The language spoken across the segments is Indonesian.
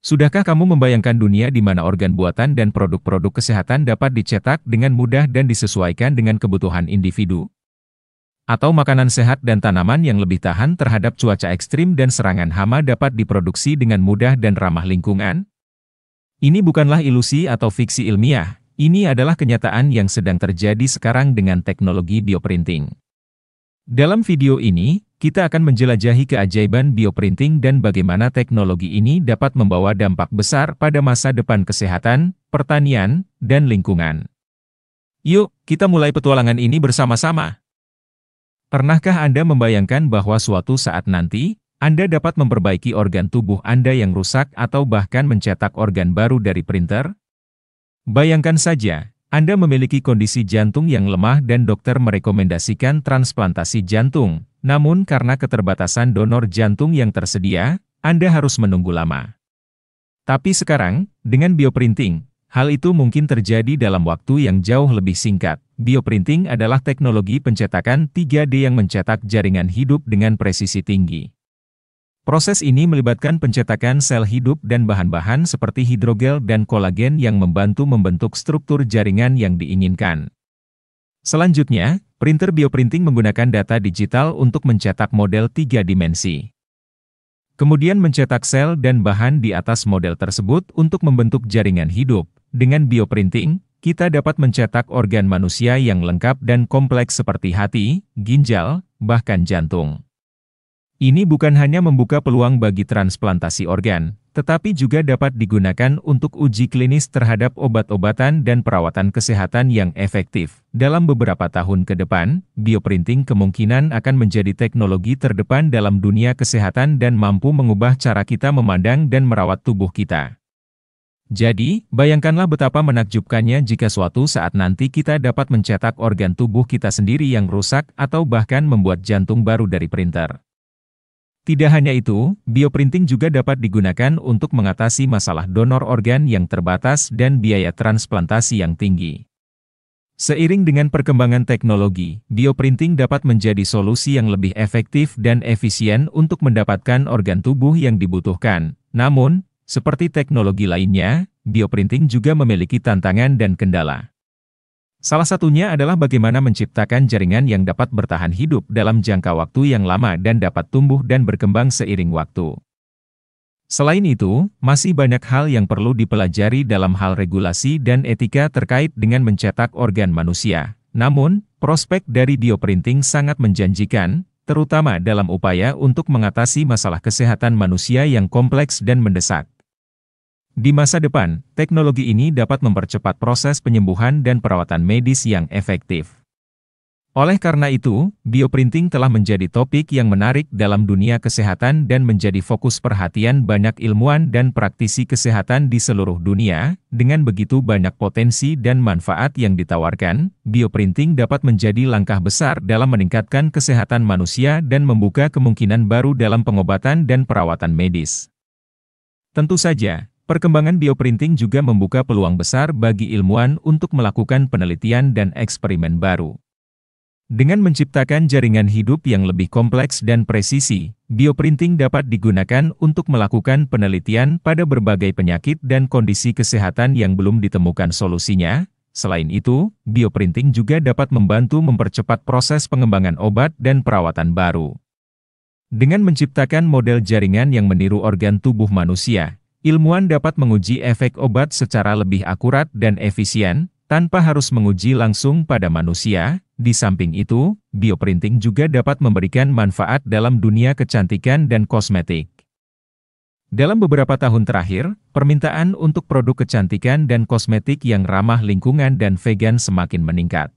Sudahkah kamu membayangkan dunia di mana organ buatan dan produk-produk kesehatan dapat dicetak dengan mudah dan disesuaikan dengan kebutuhan individu? Atau makanan sehat dan tanaman yang lebih tahan terhadap cuaca ekstrim dan serangan hama dapat diproduksi dengan mudah dan ramah lingkungan? Ini bukanlah ilusi atau fiksi ilmiah, ini adalah kenyataan yang sedang terjadi sekarang dengan teknologi bioprinting. Dalam video ini, kita akan menjelajahi keajaiban bioprinting dan bagaimana teknologi ini dapat membawa dampak besar pada masa depan kesehatan, pertanian, dan lingkungan. Yuk, kita mulai petualangan ini bersama-sama. Pernahkah Anda membayangkan bahwa suatu saat nanti, Anda dapat memperbaiki organ tubuh Anda yang rusak atau bahkan mencetak organ baru dari printer? Bayangkan saja, Anda memiliki kondisi jantung yang lemah dan dokter merekomendasikan transplantasi jantung. Namun karena keterbatasan donor jantung yang tersedia, Anda harus menunggu lama. Tapi sekarang, dengan bioprinting, hal itu mungkin terjadi dalam waktu yang jauh lebih singkat. Bioprinting adalah teknologi pencetakan 3D yang mencetak jaringan hidup dengan presisi tinggi. Proses ini melibatkan pencetakan sel hidup dan bahan-bahan seperti hidrogel dan kolagen yang membantu membentuk struktur jaringan yang diinginkan. Selanjutnya, printer bioprinting menggunakan data digital untuk mencetak model 3 dimensi. Kemudian mencetak sel dan bahan di atas model tersebut untuk membentuk jaringan hidup. Dengan bioprinting, kita dapat mencetak organ manusia yang lengkap dan kompleks seperti hati, ginjal, bahkan jantung. Ini bukan hanya membuka peluang bagi transplantasi organ, tetapi juga dapat digunakan untuk uji klinis terhadap obat-obatan dan perawatan kesehatan yang efektif. Dalam beberapa tahun ke depan, bioprinting kemungkinan akan menjadi teknologi terdepan dalam dunia kesehatan dan mampu mengubah cara kita memandang dan merawat tubuh kita. Jadi, bayangkanlah betapa menakjubkannya jika suatu saat nanti kita dapat mencetak organ tubuh kita sendiri yang rusak atau bahkan membuat jantung baru dari printer. Tidak hanya itu, bioprinting juga dapat digunakan untuk mengatasi masalah donor organ yang terbatas dan biaya transplantasi yang tinggi. Seiring dengan perkembangan teknologi, bioprinting dapat menjadi solusi yang lebih efektif dan efisien untuk mendapatkan organ tubuh yang dibutuhkan. Namun, seperti teknologi lainnya, bioprinting juga memiliki tantangan dan kendala. Salah satunya adalah bagaimana menciptakan jaringan yang dapat bertahan hidup dalam jangka waktu yang lama dan dapat tumbuh dan berkembang seiring waktu. Selain itu, masih banyak hal yang perlu dipelajari dalam hal regulasi dan etika terkait dengan mencetak organ manusia. Namun, prospek dari bioprinting sangat menjanjikan, terutama dalam upaya untuk mengatasi masalah kesehatan manusia yang kompleks dan mendesak. Di masa depan, teknologi ini dapat mempercepat proses penyembuhan dan perawatan medis yang efektif. Oleh karena itu, bioprinting telah menjadi topik yang menarik dalam dunia kesehatan dan menjadi fokus perhatian banyak ilmuwan dan praktisi kesehatan di seluruh dunia. Dengan begitu banyak potensi dan manfaat yang ditawarkan, bioprinting dapat menjadi langkah besar dalam meningkatkan kesehatan manusia dan membuka kemungkinan baru dalam pengobatan dan perawatan medis. Tentu saja, perkembangan bioprinting juga membuka peluang besar bagi ilmuwan untuk melakukan penelitian dan eksperimen baru. Dengan menciptakan jaringan hidup yang lebih kompleks dan presisi, bioprinting dapat digunakan untuk melakukan penelitian pada berbagai penyakit dan kondisi kesehatan yang belum ditemukan solusinya. Selain itu, bioprinting juga dapat membantu mempercepat proses pengembangan obat dan perawatan baru. Dengan menciptakan model jaringan yang meniru organ tubuh manusia, ilmuwan dapat menguji efek obat secara lebih akurat dan efisien, tanpa harus menguji langsung pada manusia. Di samping itu, bioprinting juga dapat memberikan manfaat dalam dunia kecantikan dan kosmetik. Dalam beberapa tahun terakhir, permintaan untuk produk kecantikan dan kosmetik yang ramah lingkungan dan vegan semakin meningkat.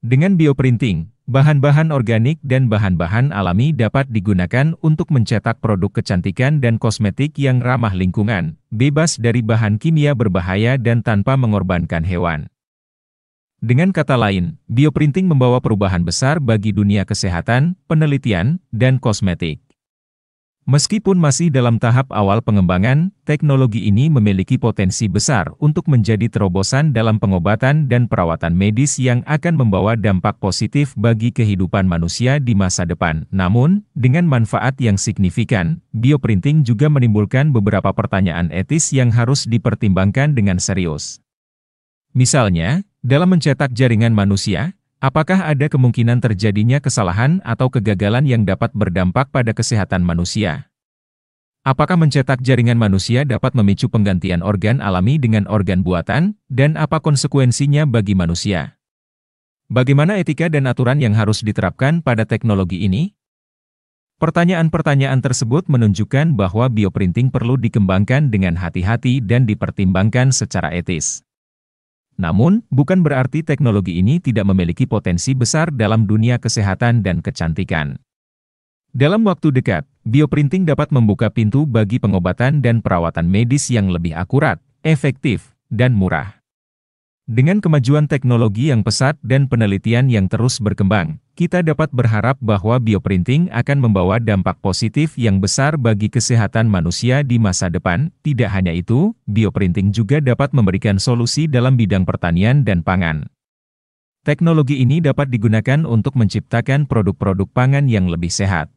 Dengan bioprinting, bahan-bahan organik dan bahan-bahan alami dapat digunakan untuk mencetak produk kecantikan dan kosmetik yang ramah lingkungan, bebas dari bahan kimia berbahaya dan tanpa mengorbankan hewan. Dengan kata lain, bioprinting membawa perubahan besar bagi dunia kesehatan, penelitian, dan kosmetik. Meskipun masih dalam tahap awal pengembangan, teknologi ini memiliki potensi besar untuk menjadi terobosan dalam pengobatan dan perawatan medis yang akan membawa dampak positif bagi kehidupan manusia di masa depan. Namun, dengan manfaat yang signifikan, bioprinting juga menimbulkan beberapa pertanyaan etis yang harus dipertimbangkan dengan serius. Misalnya, dalam mencetak jaringan manusia, apakah ada kemungkinan terjadinya kesalahan atau kegagalan yang dapat berdampak pada kesehatan manusia? Apakah mencetak jaringan manusia dapat memicu penggantian organ alami dengan organ buatan, dan apa konsekuensinya bagi manusia? Bagaimana etika dan aturan yang harus diterapkan pada teknologi ini? Pertanyaan-pertanyaan tersebut menunjukkan bahwa bioprinting perlu dikembangkan dengan hati-hati dan dipertimbangkan secara etis. Namun, bukan berarti teknologi ini tidak memiliki potensi besar dalam dunia kesehatan dan kecantikan. Dalam waktu dekat, bioprinting dapat membuka pintu bagi pengobatan dan perawatan medis yang lebih akurat, efektif, dan murah. Dengan kemajuan teknologi yang pesat dan penelitian yang terus berkembang, kita dapat berharap bahwa bioprinting akan membawa dampak positif yang besar bagi kesehatan manusia di masa depan. Tidak hanya itu, bioprinting juga dapat memberikan solusi dalam bidang pertanian dan pangan. Teknologi ini dapat digunakan untuk menciptakan produk-produk pangan yang lebih sehat.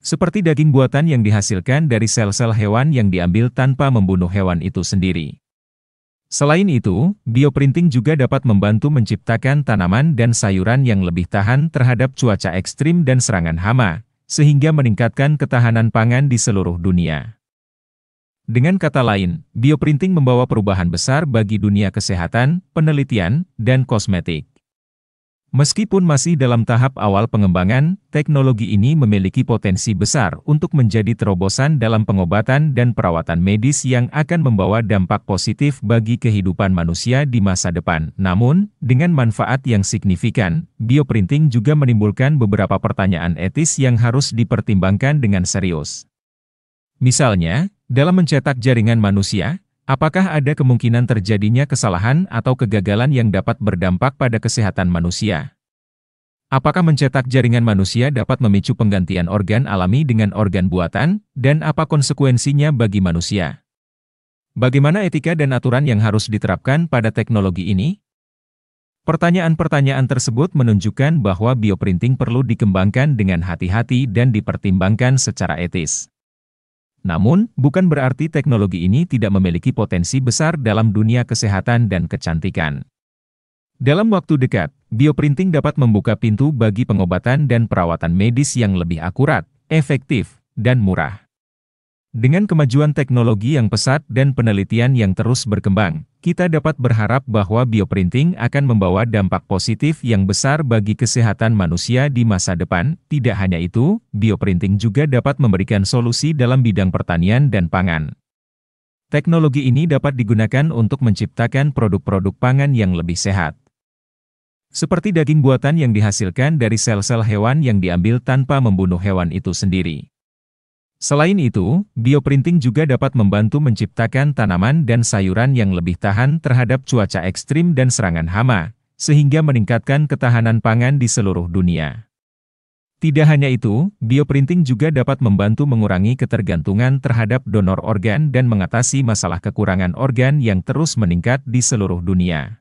Seperti daging buatan yang dihasilkan dari sel-sel hewan yang diambil tanpa membunuh hewan itu sendiri. Selain itu, bioprinting juga dapat membantu menciptakan tanaman dan sayuran yang lebih tahan terhadap cuaca ekstrim dan serangan hama, sehingga meningkatkan ketahanan pangan di seluruh dunia. Dengan kata lain, bioprinting membawa perubahan besar bagi dunia kesehatan, penelitian, dan kosmetik. Meskipun masih dalam tahap awal pengembangan, teknologi ini memiliki potensi besar untuk menjadi terobosan dalam pengobatan dan perawatan medis yang akan membawa dampak positif bagi kehidupan manusia di masa depan. Namun, dengan manfaat yang signifikan, bioprinting juga menimbulkan beberapa pertanyaan etis yang harus dipertimbangkan dengan serius. Misalnya, dalam mencetak jaringan manusia, apakah ada kemungkinan terjadinya kesalahan atau kegagalan yang dapat berdampak pada kesehatan manusia? Apakah mencetak jaringan manusia dapat memicu penggantian organ alami dengan organ buatan, dan apa konsekuensinya bagi manusia? Bagaimana etika dan aturan yang harus diterapkan pada teknologi ini? Pertanyaan-pertanyaan tersebut menunjukkan bahwa bioprinting perlu dikembangkan dengan hati-hati dan dipertimbangkan secara etis. Namun, bukan berarti teknologi ini tidak memiliki potensi besar dalam dunia kesehatan dan kecantikan. Dalam waktu dekat, bioprinting dapat membuka pintu bagi pengobatan dan perawatan medis yang lebih akurat, efektif, dan murah. Dengan kemajuan teknologi yang pesat dan penelitian yang terus berkembang, kita dapat berharap bahwa bioprinting akan membawa dampak positif yang besar bagi kesehatan manusia di masa depan. Tidak hanya itu, bioprinting juga dapat memberikan solusi dalam bidang pertanian dan pangan. Teknologi ini dapat digunakan untuk menciptakan produk-produk pangan yang lebih sehat. Seperti daging buatan yang dihasilkan dari sel-sel hewan yang diambil tanpa membunuh hewan itu sendiri. Selain itu, bioprinting juga dapat membantu menciptakan tanaman dan sayuran yang lebih tahan terhadap cuaca ekstrim dan serangan hama, sehingga meningkatkan ketahanan pangan di seluruh dunia. Tidak hanya itu, bioprinting juga dapat membantu mengurangi ketergantungan terhadap donor organ dan mengatasi masalah kekurangan organ yang terus meningkat di seluruh dunia.